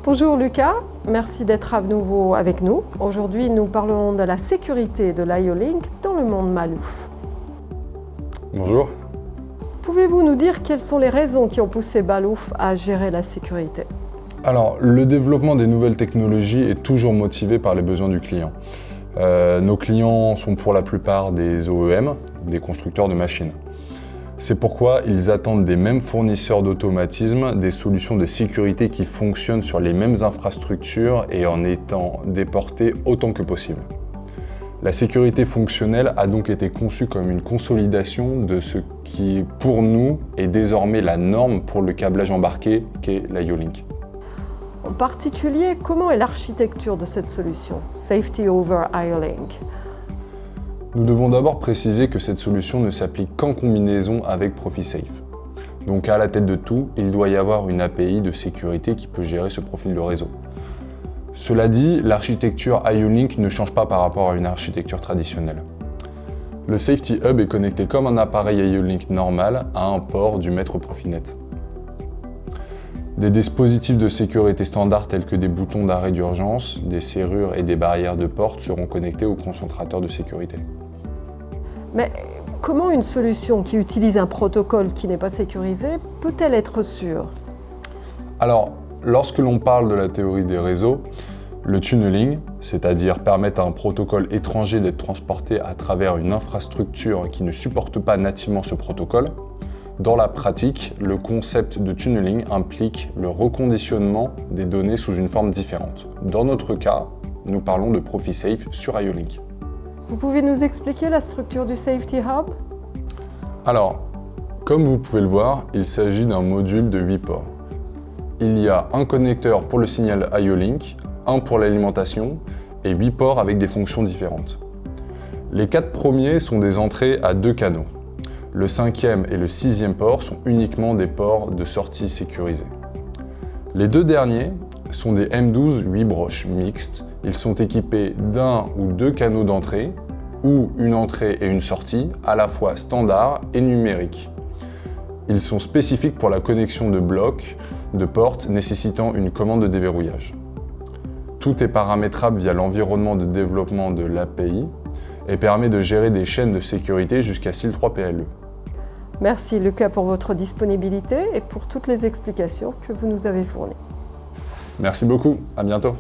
Bonjour Lucas, merci d'être à nouveau avec nous. Aujourd'hui, nous parlerons de la sécurité de l'IO-Link dans le monde Malouf. Bonjour. Pouvez-vous nous dire quelles sont les raisons qui ont poussé Malouf à gérer la sécurité? Alors, le développement des nouvelles technologies est toujours motivé par les besoins du client. Nos clients sont pour la plupart des OEM, des constructeurs de machines. C'est pourquoi ils attendent des mêmes fournisseurs d'automatisme des solutions de sécurité qui fonctionnent sur les mêmes infrastructures et en étant déportées autant que possible. La sécurité fonctionnelle a donc été conçue comme une consolidation de ce qui, pour nous, est désormais la norme pour le câblage embarqué qu'est l'IO-Link. En particulier, comment est l'architecture de cette solution, Safety over IO-Link? Nous devons d'abord préciser que cette solution ne s'applique qu'en combinaison avec ProfiSafe. Donc à la tête de tout, il doit y avoir une API de sécurité qui peut gérer ce profil de réseau. Cela dit, l'architecture IO-Link ne change pas par rapport à une architecture traditionnelle. Le Safety Hub est connecté comme un appareil IO-Link normal à un port du maître Profinet. Des dispositifs de sécurité standards tels que des boutons d'arrêt d'urgence, des serrures et des barrières de porte seront connectés au concentrateur de sécurité. Mais comment une solution qui utilise un protocole qui n'est pas sécurisé peut-elle être sûre? Alors, lorsque l'on parle de la théorie des réseaux, le tunneling, c'est-à-dire permettre à un protocole étranger d'être transporté à travers une infrastructure qui ne supporte pas nativement ce protocole, dans la pratique, le concept de tunneling implique le reconditionnement des données sous une forme différente. Dans notre cas, nous parlons de ProfiSafe sur IO-Link. Vous pouvez nous expliquer la structure du Safety Hub? Alors, comme vous pouvez le voir, il s'agit d'un module de 8 ports. Il y a un connecteur pour le signal IO-Link, un pour l'alimentation et 8 ports avec des fonctions différentes. Les 4 premiers sont des entrées à 2 canaux. Le 5e et le 6e port sont uniquement des ports de sortie sécurisés. Les 2 derniers sont des M12 8 broches mixtes. Ils sont équipés d'un ou 2 canaux d'entrée ou une entrée et une sortie à la fois standard et numérique. Ils sont spécifiques pour la connexion de blocs, de portes nécessitant une commande de déverrouillage. Tout est paramétrable via l'environnement de développement de l'API et permet de gérer des chaînes de sécurité jusqu'à SIL 3 PLE. Merci Lucas pour votre disponibilité et pour toutes les explications que vous nous avez fournies. Merci beaucoup, à bientôt.